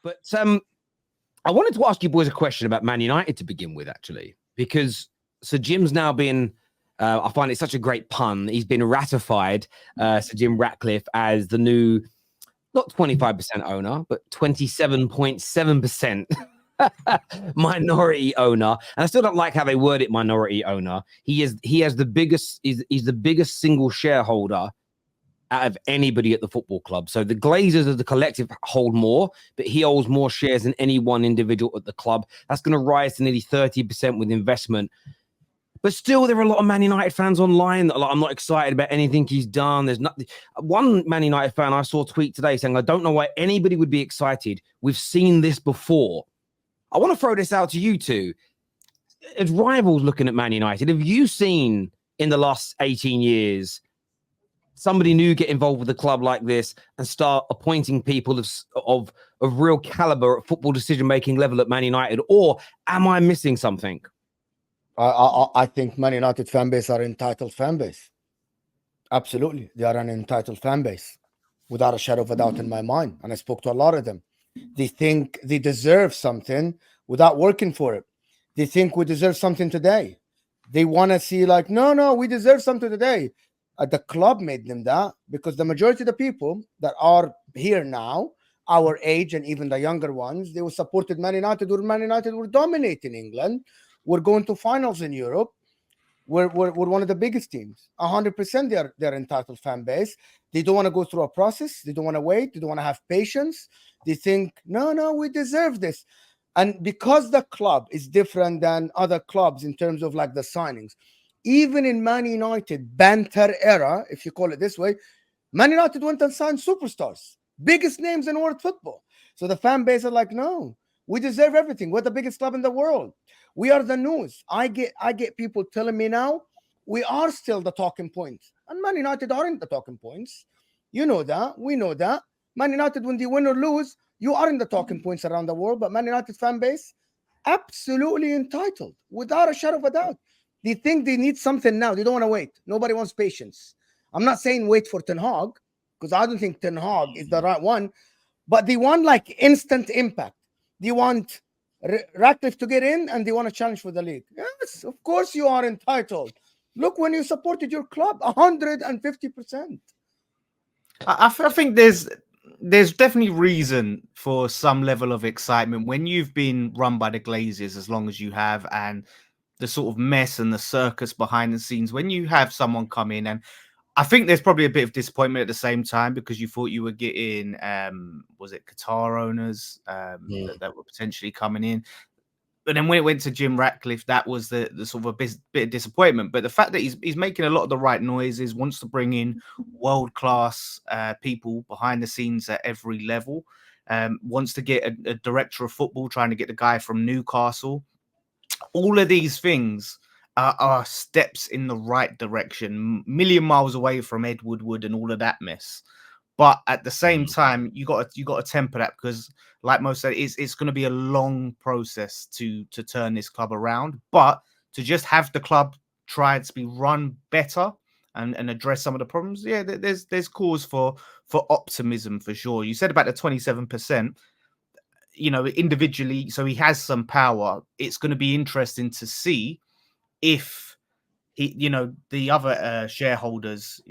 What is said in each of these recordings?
But I wanted to ask you boys a question about Man United to begin with, actually, because Sir Jim's now been, I find it such a great pun. He's been ratified, Sir Jim Ratcliffe, as the new, not 25% owner, but 27.7% minority owner. And I still don't like how they word it, minority owner. He has the biggest, he's the biggest single shareholder out of anybody at the football club. So the Glazers as the collective hold more, but he holds more shares than any one individual at the club. That's going to rise to nearly 30% with investment. But still, there are a lot of Man United fans online that are like, I'm not excited about anything he's done. There's nothing. One Man United fan I saw tweet today saying, I don't know why anybody would be excited. We've seen this before. I want to throw this out to you two. As rivals looking at Man United, have you seen in the last 18 years somebody new get involved with a club like this and start appointing people of real caliber at football decision-making level at Man United? Or am I missing something? I think Man United fan base are entitled fan base. Absolutely. They are an entitled fan base without a shadow of a doubt in my mind. And I spoke to a lot of them. They think they deserve something without working for it. They think we deserve something today. They want to see like, no, we deserve something today. The club made them that, because the majority of the people that are here now, our age and even the younger ones, they were supported Man United. Man United were dominating England. We're going to finals in Europe. We're one of the biggest teams. 100% they're entitled fan base. They don't want to go through a process. They don't want to wait. They don't want to have patience. They think, no, we deserve this. And because the club is different than other clubs in terms of like the signings, even in Man United banter era, if you call it this way, Man United went and signed superstars, biggest names in world football. So the fan base are like, no, we deserve everything. We're the biggest club in the world. We are the news. I get people telling me now, we are still the talking points. And Man United aren't the talking points. You know that. We know that. Man United, when they win or lose, you aren't the talking points around the world. But Man United fan base, absolutely entitled, without a shadow of a doubt. They think they need something now. They don't want to wait. Nobody wants patience. I'm not saying wait for Ten Hag, because I don't think Ten Hag is the right one. But they want like instant impact. They want Ratcliffe to get in, and they want to challenge for the league. Yes, of course you are entitled. Look, when you supported your club, 150%. I think there's definitely reason for some level of excitement when you've been run by the Glazers as long as you have, and the sort of mess and the circus behind the scenes. When you have someone come in, and I think there's probably a bit of disappointment at the same time, because you thought you were getting, was it Qatar owners that were potentially coming in? But then when it went to Jim Ratcliffe, that was the sort of a bit of disappointment. But the fact that he's making a lot of the right noises, wants to bring in world-class people behind the scenes at every level, wants to get a director of football, trying to get the guy from Newcastle. All of these things are steps in the right direction, million miles away from Ed Woodward and all of that mess. But at the same time, you got to temper that, because, like most said, it's going to be a long process to turn this club around. But to just have the club try to be run better and address some of the problems, yeah, there's cause for optimism for sure. You said about the 27%. You know, individually, so he has some power. It's going to be interesting to see if he, the other shareholders,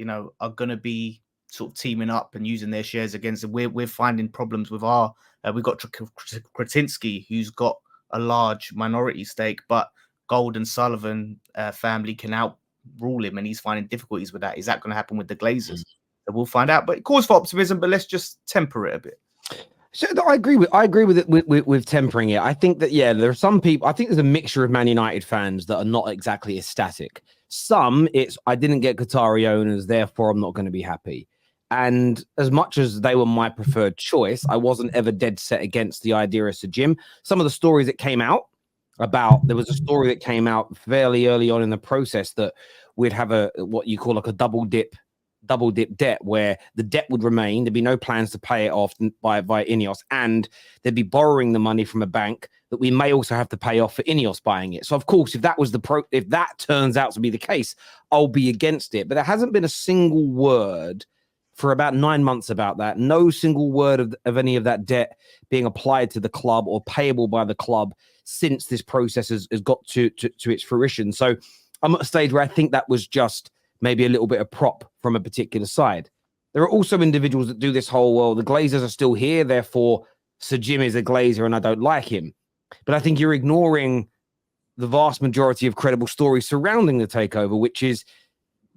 are going to be sort of teaming up and using their shares against it. We're finding problems with our. We've got Kretinsky, who's got a large minority stake, but Gold and Sullivan family can outrule him, and he's finding difficulties with that. Is that going to happen with the Glazers? So we'll find out. But cause for optimism. But let's just temper it a bit. So I agree with it with tempering it. I think that, yeah, there are some people. I think there's a mixture of Man United fans that are not exactly ecstatic. Some, it's I didn't get Qatari owners, therefore I'm not going to be happy. And as much as they were my preferred choice, I wasn't ever dead set against the idea of Sir Jim. Some of the stories that came out there was a story that came out fairly early on in the process that we'd have what you call like a double dip debt, where the debt would remain. There'd be no plans to pay it off by Ineos, and they'd be borrowing the money from a bank that we may also have to pay off for Ineos buying it. So of course, if that turns out to be the case, I'll be against it. But there hasn't been a single word for about 9 months about that. No single word of any of that debt being applied to the club or payable by the club since this process has got to its fruition. So I'm at a stage where I think that was just maybe a little bit of prop from a particular side. There are also individuals that do this whole, well, the Glazers are still here, therefore Sir Jim is a Glazer and I don't like him. But I think you're ignoring the vast majority of credible stories surrounding the takeover, which is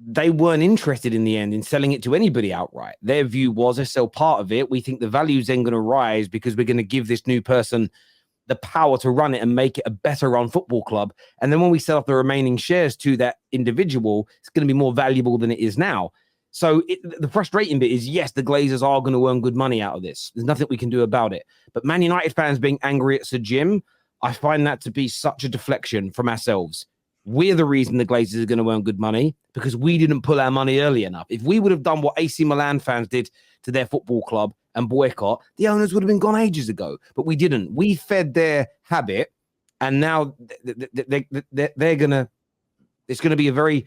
they weren't interested in the end in selling it to anybody outright. Their view was, let's sell part of it. We think the value's then going to rise because we're going to give this new person the power to run it and make it a better run football club. And then when we sell off the remaining shares to that individual, it's going to be more valuable than it is now. So the frustrating bit is, yes, the Glazers are going to earn good money out of this. There's nothing we can do about it. But Man United fans being angry at Sir Jim, I find that to be such a deflection from ourselves. We're the reason the Glazers are going to earn good money because we didn't pull our money early enough. If we would have done what AC Milan fans did to their football club and boycott, the owners would have been gone ages ago. But we didn't. We fed their habit, and now they're going to. It's going to be a very.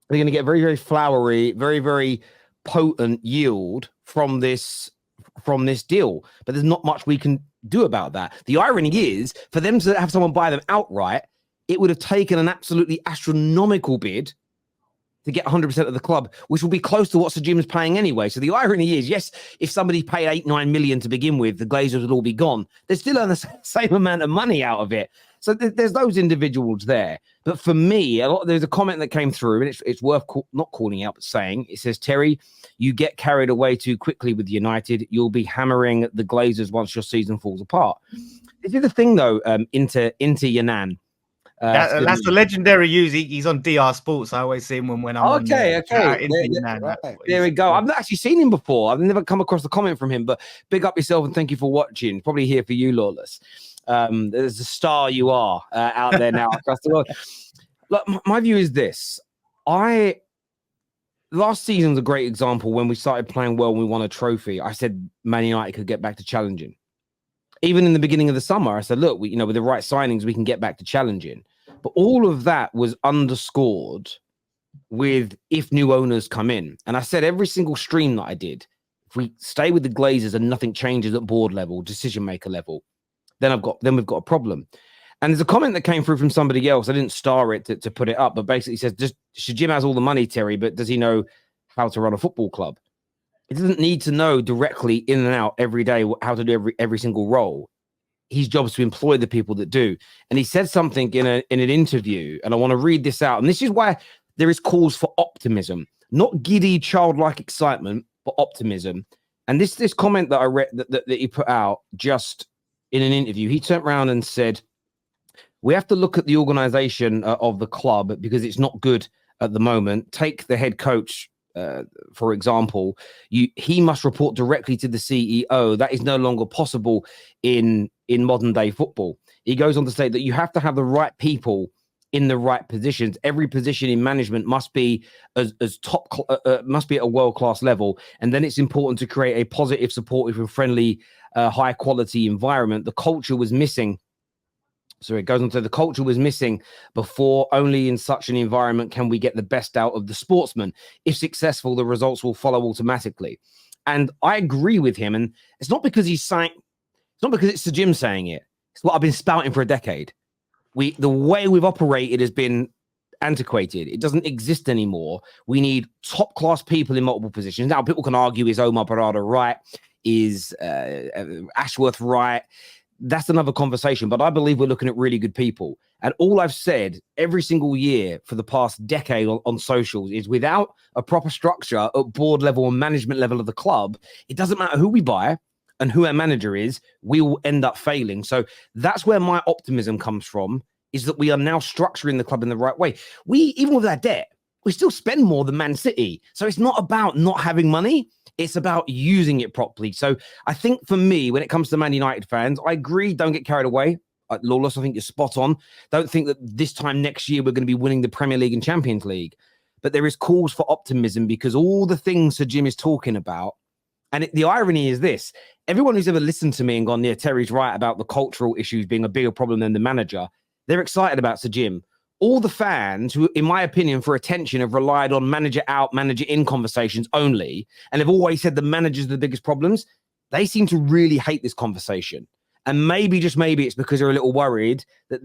They're going to get very, very flowery, very, very potent yield from this deal. But there's not much we can do about that. The irony is, for them to have someone buy them outright, it would have taken an absolutely astronomical bid to get 100% of the club, which will be close to what Sir Jim is paying anyway. So the irony is, yes, if somebody paid 8-9 million to begin with, the Glazers would all be gone. They still earn the same amount of money out of it. So there's those individuals there. But for me, there's a comment that came through, and it's worth not calling out, but saying, it says, Terry, you get carried away too quickly with United. You'll be hammering the Glazers once your season falls apart. This is the thing, though, into Yanan. That's the legendary use. He's on DR Sports. I always see him when I'm on there we go. I've not actually seen him before. I've never come across the comment from him, but big up yourself and thank you for watching. Probably here for you, Lawless. There's a star you are out there now across the world. Look, my view is this. Last season's a great example. When we started playing well and we won a trophy, I said Man United could get back to challenging. Even in the beginning of the summer, I said, look, with the right signings, we can get back to challenging. But all of that was underscored with if new owners come in. And I said every single stream that I did, if we stay with the Glazers and nothing changes at board level, decision maker level, then we've got a problem. And there's a comment that came through from somebody else. I didn't star it to put it up, but basically says, Jim has all the money, Terry, but does he know how to run a football club? He doesn't need to know directly in and out every day how to do every single role. His job is to employ the people that do. And he said something in an interview, and I want to read this out. And this is why there is cause for optimism, not giddy, childlike excitement, but optimism. And this comment that I read that he put out just in an interview, he turned around and said, we have to look at the organization of the club because it's not good at the moment. Take the head coach, for example. He must report directly to the CEO. That is no longer possible in modern day football. He goes on to say that you have to have the right people in the right positions. Every position in management must be must be at a world-class level. And then it's important to create a positive, supportive and friendly, high quality environment. The culture was missing. So it goes on to the culture was missing before. Only in such an environment can we get the best out of the sportsman. If successful, the results will follow automatically. And I agree with him. And it's not because he's saying, it's not because it's Sir Jim saying it. It's what I've been spouting for a decade. The way we've operated has been antiquated. It doesn't exist anymore. We need top class people in multiple positions. Now, people can argue, is Omar Barada right? Is Ashworth right? That's another conversation, but I believe we're looking at really good people. And all I've said every single year for the past decade on socials is without a proper structure at board level and management level of the club, it doesn't matter who we buy and who our manager is, we will end up failing. So that's where my optimism comes from, is that we are now structuring the club in the right way. Even with our debt, we still spend more than Man City. So it's not about not having money. It's about using it properly. So I think for me, when it comes to Man United fans, I agree, don't get carried away. Lawless, I think you're spot on. Don't think that this time next year we're going to be winning the Premier League and Champions League. But there is cause for optimism because all the things Sir Jim is talking about, and the irony is this, everyone who's ever listened to me and gone, yeah, Terry's right about the cultural issues being a bigger problem than the manager, they're excited about Sir Jim. all the fans who, in my opinion, for attention have relied on manager out, manager in conversations only, and have always said the managers are the biggest problems, they seem to really hate this conversation. And maybe, just maybe, it's because they're a little worried that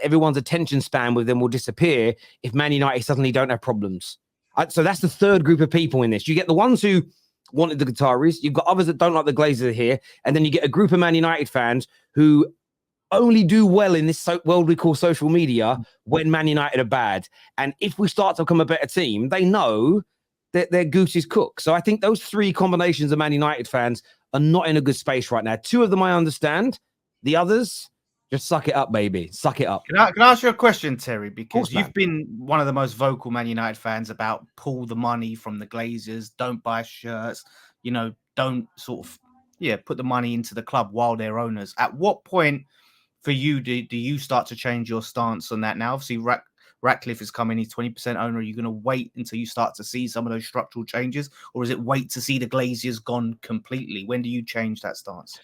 everyone's attention span with them will disappear if Man United suddenly don't have problems. So that's the third group of people in this. You get the ones who wanted the Qataris, you've got others that don't like the Glazers here, and then you get a group of Man United fans who only do well in this world we call social media when Man United are bad. And if we start to become a better team, they know that their goose is cooked. So I think those three combinations of Man United fans are not in a good space right now. Two of them I understand. The others, just suck it up, baby. Suck it up. Can I ask you a question, Terry? Because you've been one of the most vocal Man United fans about pull the money from the Glazers, don't buy shirts, don't sort of, put the money into the club while they're owners. At what point for you do you start to change your stance on that? Now, obviously, Ratcliffe is coming, he's 20% owner. Are you going to wait until you start to see some of those structural changes? Or is it wait to see the Glazers gone completely? When do you change that stance?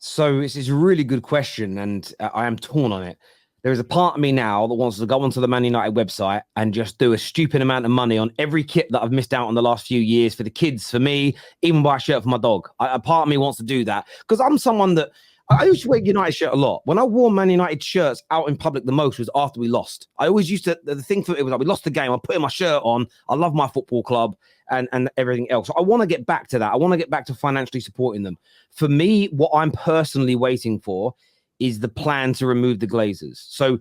So this is a really good question, and I am torn on it. There is a part of me now that wants to go onto the Man United website and just do a stupid amount of money on every kit that I've missed out on the last few years for the kids, for me, even buy a shirt for my dog. A part of me wants to do that because I'm someone that I used to wear United shirt a lot. When I wore Man United shirts out in public the most was after we lost. I always used to, the thing for it was like, we lost the game, I'm putting my shirt on. I love my football club and everything else. So I want to get back to that. I want to get back to financially supporting them. For me, what I'm personally waiting for is the plan to remove the Glazers. So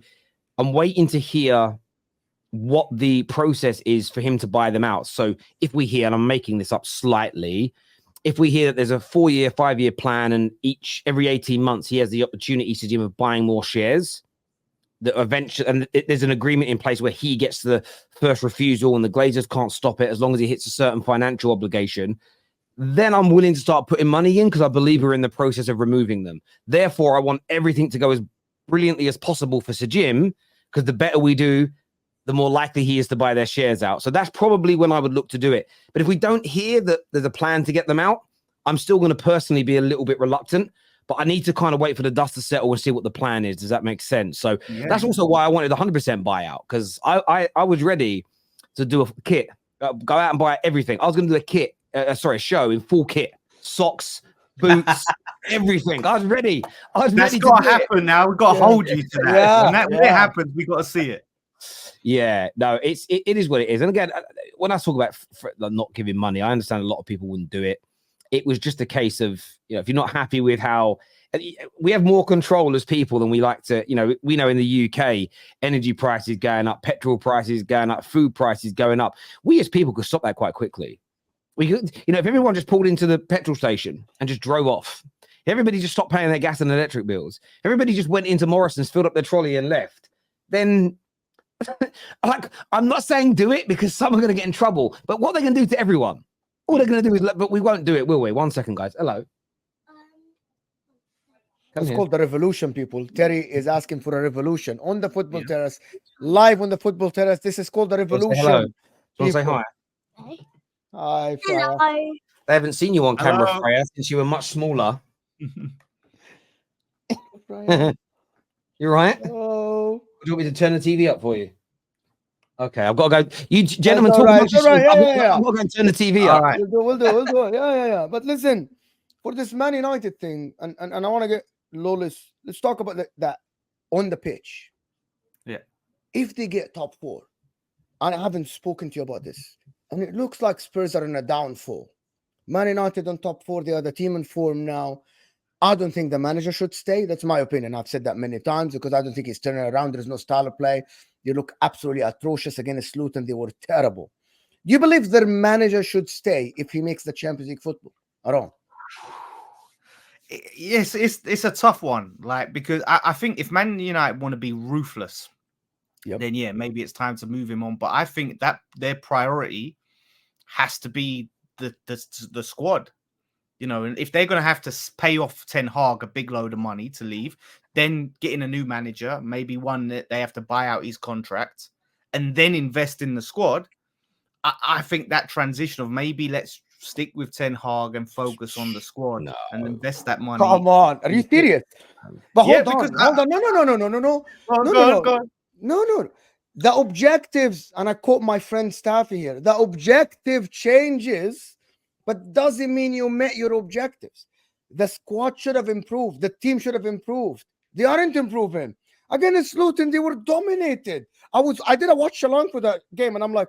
I'm waiting to hear what the process is for him to buy them out. So if we hear, and I'm making this up slightly, if we hear that there's a 4-year, 5-year plan and every 18 months he has the opportunity to of buying more shares, that eventually, and there's an agreement in place where he gets the first refusal and the Glazers can't stop it as long as he hits a certain financial obligation, then I'm willing to start putting money in because I believe we're in the process of removing them. Therefore, I want everything to go as brilliantly as possible for Sir Jim because the better we do, the more likely he is to buy their shares out. So that's probably when I would look to do it. But if we don't hear that there's a plan to get them out, I'm still going to personally be a little bit reluctant, but I need to kind of wait for the dust to settle and see what the plan is. Does that make sense? So that's also why I wanted 100% buyout because I was ready to do a kit, go out and buy everything. I was going to do a kit, a show in full kit, socks, boots, everything. I was ready. That's got to happen now. We've got to hold you to that. When it happens, we got to see it. Yeah, no, it is what it is. And again, when I talk about not giving money, I understand a lot of people wouldn't do it. It was just a case of, if you're not happy with how we have more control as people than we like to, we know in the UK, energy prices going up, petrol prices going up, food prices going up. We as people could stop that quite quickly. We could, if everyone just pulled into the petrol station and just drove off, everybody just stopped paying their gas and electric bills, everybody just went into Morrison's, filled up their trolley and left, then I'm not saying do it because some are going to get in trouble, but what they're going to do to everyone, all they're going to do is, but we won't do it, will we? 1 second, guys. Hello. It's called the revolution, people. Terry is asking for a revolution on the football terrace, live on the football terrace. This is called the revolution. Hello. Do you want to say hi? Hi, Freya. Hello. They haven't seen you on camera, Freya, since you were much smaller. You're right. Oh. Do you want me to turn the TV up for you? Okay, I've got to go. You gentlemen talk right, about your right, I'm not going to turn the TV up. All right. We'll do. Yeah. But listen, for this Man United thing, and I want to get Lawless, let's talk about that on the pitch. Yeah. If they get top 4, and I haven't spoken to you about this, and it looks like Spurs are in a downfall. Man United on top 4, they are the team in form now. I don't think the manager should stay. That's my opinion. I've said that many times because I don't think he's turning around. There's no style of play. They look absolutely atrocious against Luton. They were terrible. Do you believe their manager should stay if he makes the Champions League football? I don't. Yes, it's a tough one. Because I think if Man United want to be ruthless, then maybe it's time to move him on. But I think that their priority has to be the squad. And if they're going to have to pay off Ten Hag a big load of money to leave, then getting a new manager, maybe one that they have to buy out his contract, and then invest in the squad. I think that transition of maybe let's stick with Ten Hag and focus on the squad and invest that money. Come on, are you serious? But hold on. No. Go on. No. The objectives, and I quote my friend Staffy here, the objective changes, but doesn't mean you met your objectives. The squad should have improved. The team should have improved. They aren't improving. Against Luton, they were dominated. I did a watch along for that game, and I'm like,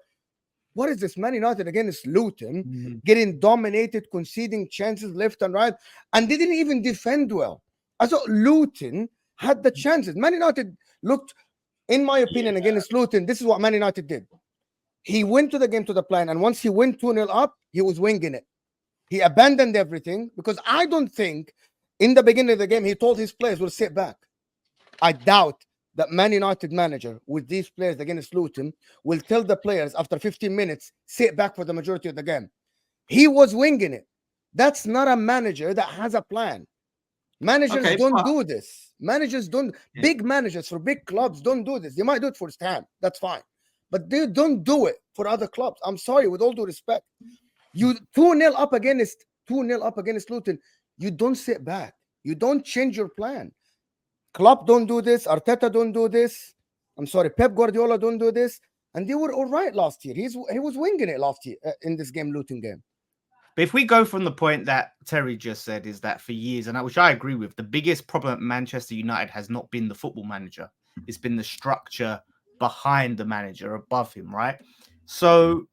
what is this? Man United against Luton, getting dominated, conceding chances left and right, and they didn't even defend well. I thought Luton had the chances. Man United looked, in my opinion, against Luton, this is what Man United did. He went to the game to the plan, and once he went 2-0 up, he was winging it. He abandoned everything, because I don't think in the beginning of the game he told his players, will sit back. I doubt that Man United manager with these players against Luton will tell the players after 15 minutes, sit back for the majority of the game. He was winging it. That's not a manager that has a plan. Managers don't do this. Managers don't, big managers for big clubs don't do this. They might do it for Stan. That's fine. But they don't do it for other clubs. I'm sorry, with all due respect. You 2-0 up against Luton, you don't sit back. You don't change your plan. Klopp don't do this. Arteta don't do this. I'm sorry, Pep Guardiola don't do this. And they were all right last year. He was winging it last year in this game, Luton game. But if we go from the point that Terry just said, is that for years, and which I agree with, the biggest problem at Manchester United has not been the football manager. It's been the structure behind the manager, above him, right? So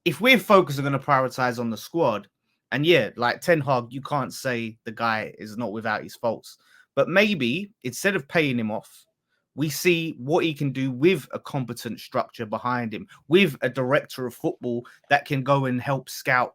if we're focusing on to prioritize on the squad, and yeah, like Ten Hag, you can't say the guy is not without his faults. But maybe instead of paying him off, we see what he can do with a competent structure behind him, with a director of football that can go and help scout,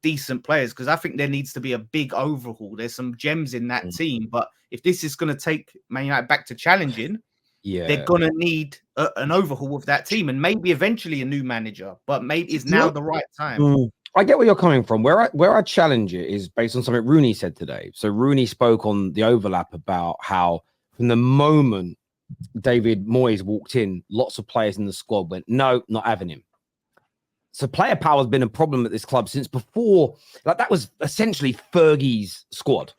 decent players. Because I think there needs to be a big overhaul. There's some gems in that team. But if this is going to take Man United back to challenging, they're going to need an overhaul of that team, and maybe eventually a new manager. But maybe it's now the right time. I get where you're coming from. Where I challenge it is based on something Rooney said today. So Rooney spoke on the overlap about how from the moment David Moyes walked in, lots of players in the squad went, no, not having him. So player power has been a problem at this club since before. Like, that was essentially Fergie's squad.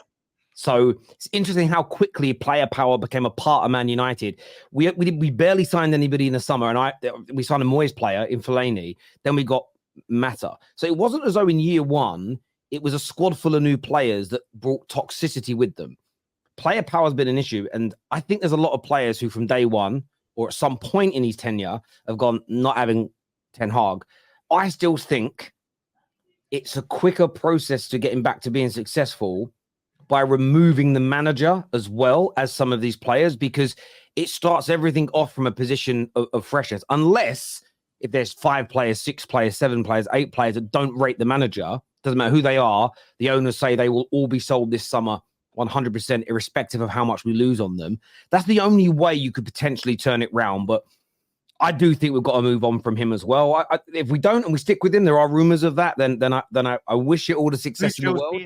So it's interesting how quickly player power became a part of Man United. We barely signed anybody in the summer, and we signed a Moyes player in Fellaini. Then we got Mata. So it wasn't as though in year one it was a squad full of new players that brought toxicity with them. Player power has been an issue, and I think there's a lot of players who from day one or at some point in his tenure have gone not having Ten Hag. I still think it's a quicker process to getting back to being successful by removing the manager as well as some of these players, because it starts everything off from a position of freshness. Unless if there's 5 players, 6 players, 7 players, 8 players that don't rate the manager, doesn't matter who they are, the owners say they will all be sold this summer 100%, irrespective of how much we lose on them. That's the only way you could potentially turn it round. But I do think we've got to move on from him as well. If we don't and we stick with him, there are rumors of that, then I wish it all the success in the world.